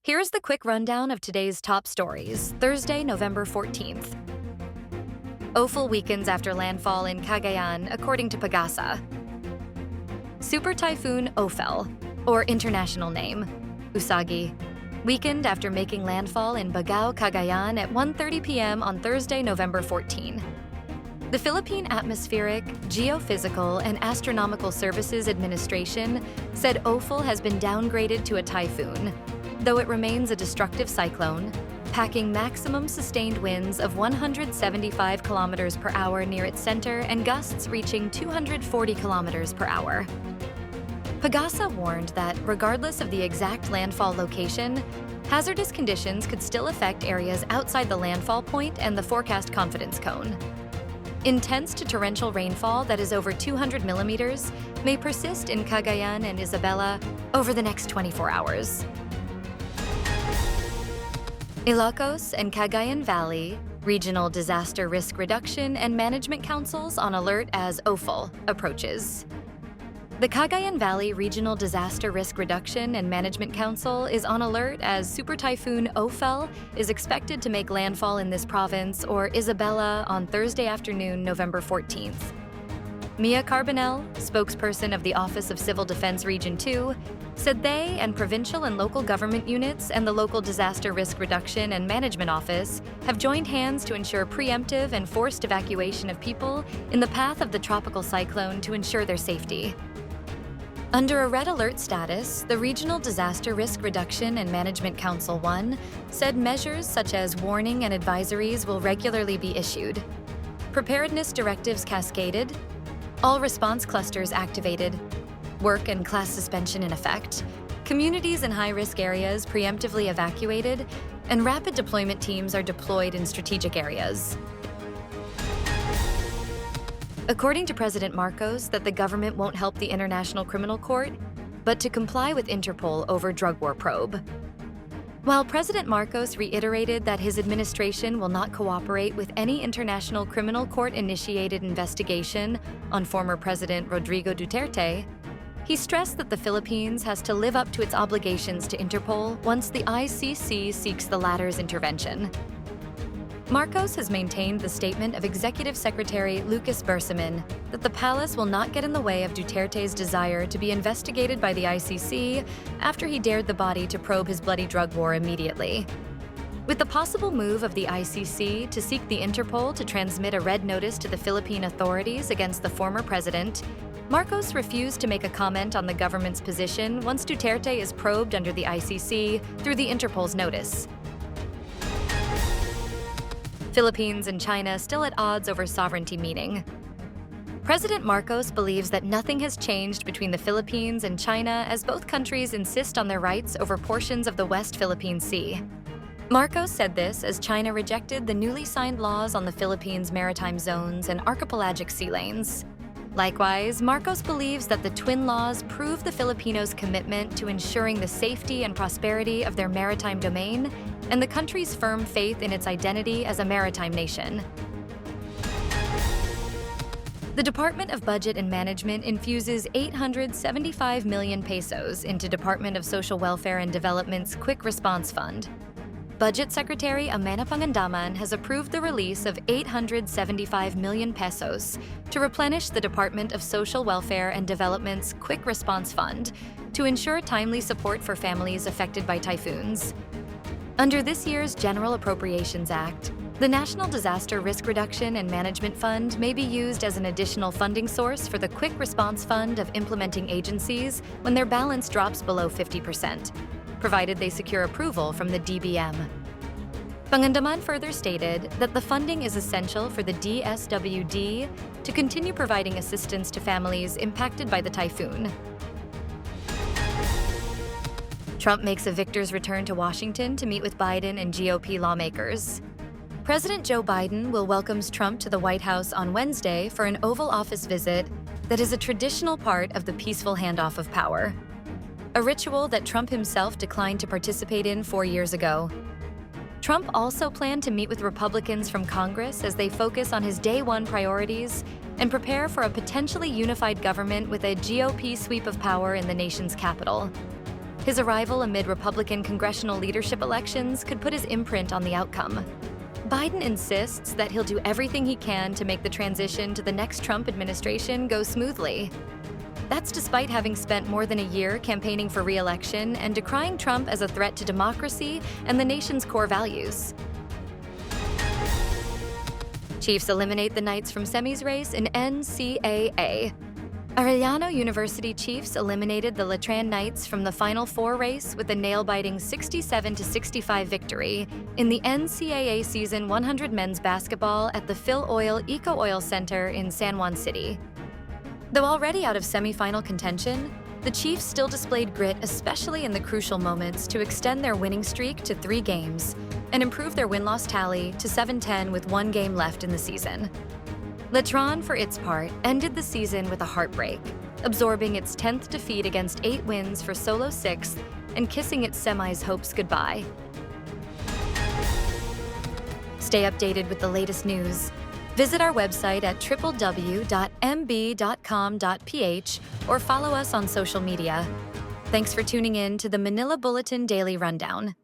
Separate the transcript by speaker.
Speaker 1: Here's the quick rundown of today's top stories, Thursday, November 14th. Ofel weakens after landfall in Cagayan, according to PAGASA. Super Typhoon Ofel, or international name, Usagi, weakened after making landfall in Bagao, Cagayan at 1:30 p.m. on Thursday, November 14. The Philippine Atmospheric, Geophysical, and Astronomical Services Administration said Ofel has been downgraded to a typhoon, though it remains a destructive cyclone, packing maximum sustained winds of 175 kilometers per hour near its center and gusts reaching 240 kilometers per hour. PAGASA warned that, regardless of the exact landfall location, hazardous conditions could still affect areas outside the landfall point and the forecast confidence cone. Intense to torrential rainfall that is over 200 millimeters may persist in Cagayan and Isabela over the next 24 hours. Ilocos and Cagayan Valley Regional Disaster Risk Reduction and Management Councils on alert as Ofel approaches. The Cagayan Valley Regional Disaster Risk Reduction and Management Council is on alert as Super Typhoon Ofel is expected to make landfall in this province or Isabela on Thursday afternoon, November 14th. Mia Carbonell, spokesperson of the Office of Civil Defense Region 2, said they and provincial and local government units and the local Disaster Risk Reduction and Management Office have joined hands to ensure preemptive and forced evacuation of people in the path of the tropical cyclone to ensure their safety. Under a red alert status, the Regional Disaster Risk Reduction and Management Council 1 said measures such as warning and advisories will regularly be issued. Preparedness directives cascaded, all response clusters activated, work and class suspension in effect, communities in high-risk areas preemptively evacuated, and rapid deployment teams are deployed in strategic areas. According to President Marcos, that the government won't help the International Criminal Court, but to comply with Interpol over drug war probe. While President Marcos reiterated that his administration will not cooperate with any International Criminal Court-initiated investigation on former President Rodrigo Duterte, he stressed that the Philippines has to live up to its obligations to Interpol once the ICC seeks the latter's intervention. Marcos has maintained the statement of Executive Secretary Lucas Bersamin that the palace will not get in the way of Duterte's desire to be investigated by the ICC after he dared the body to probe his bloody drug war immediately. With the possible move of the ICC to seek the Interpol to transmit a red notice to the Philippine authorities against the former president, Marcos refused to make a comment on the government's position once Duterte is probed under the ICC through the Interpol's notice. Philippines and China still at odds over sovereignty meeting. President Marcos believes that nothing has changed between the Philippines and China as both countries insist on their rights over portions of the West Philippine Sea. Marcos said this as China rejected the newly signed laws on the Philippines' maritime zones and archipelagic sea lanes. Likewise, Marcos believes that the twin laws prove the Filipinos' commitment to ensuring the safety and prosperity of their maritime domain and the country's firm faith in its identity as a maritime nation. The Department of Budget and Management infuses 875 million pesos into Department of Social Welfare and Development's Quick Response Fund. Budget Secretary Amena Pangandaman has approved the release of 875 million pesos to replenish the Department of Social Welfare and Development's Quick Response Fund to ensure timely support for families affected by typhoons. Under this year's General Appropriations Act, the National Disaster Risk Reduction and Management Fund may be used as an additional funding source for the Quick Response Fund of implementing agencies when their balance drops below 50%, provided they secure approval from the DBM. Pangandaman further stated that the funding is essential for the DSWD to continue providing assistance to families impacted by the typhoon. Trump makes a victor's return to Washington to meet with Biden and GOP lawmakers. President Joe Biden will welcome Trump to the White House on Wednesday for an Oval Office visit that is a traditional part of the peaceful handoff of power, a ritual that Trump himself declined to participate in 4 years ago. Trump also planned to meet with Republicans from Congress as they focus on his day one priorities and prepare for a potentially unified government with a GOP sweep of power in the nation's capital. His arrival amid Republican congressional leadership elections could put his imprint on the outcome. Biden insists that he'll do everything he can to make the transition to the next Trump administration go smoothly. That's despite having spent more than a year campaigning for re-election and decrying Trump as a threat to democracy and the nation's core values. Chiefs eliminate the Knights from semis race in NCAA. Arellano University Chiefs eliminated the Letran Knights from the Final Four race with a nail-biting 67-65 victory in the NCAA Season 100 men's basketball at the Phil Oil Eco Oil Center in San Juan City. Though already out of semifinal contention, the Chiefs still displayed grit, especially in the crucial moments, to extend their winning streak to 3 games and improve their win-loss tally to 7-10 with 1 game left in the season. Letran, for its part, ended the season with a heartbreak, absorbing its 10th defeat against 8 wins for solo 6th and kissing its semis hopes goodbye. Stay updated with the latest news. Visit our website at www.mb.com.ph or follow us on social media. Thanks for tuning in to the Manila Bulletin Daily Rundown.